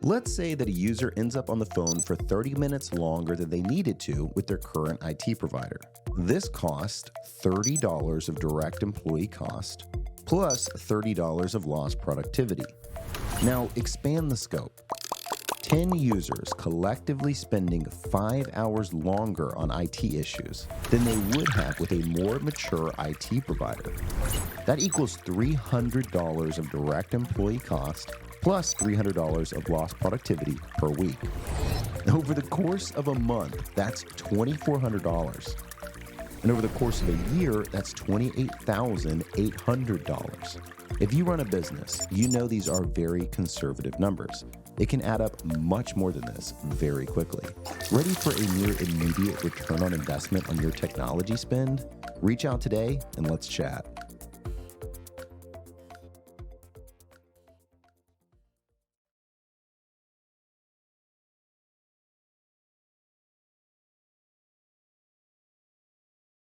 Let's say that a user ends up on the phone for 30 minutes longer than they needed to with their current IT provider. This cost $30 of direct employee cost, plus $30 of lost productivity. Now expand the scope. 10 users collectively spending 5 hours longer on IT issues than they would have with a more mature IT provider. That equals $300 of direct employee cost plus $300 of lost productivity per week. Over the course of a month, that's $2,400. And over the course of a year, that's $28,800. If you run a business, you know these are very conservative numbers. It can add up much more than this very quickly. Ready for a near immediate return on investment on your technology spend? Reach out today and let's chat.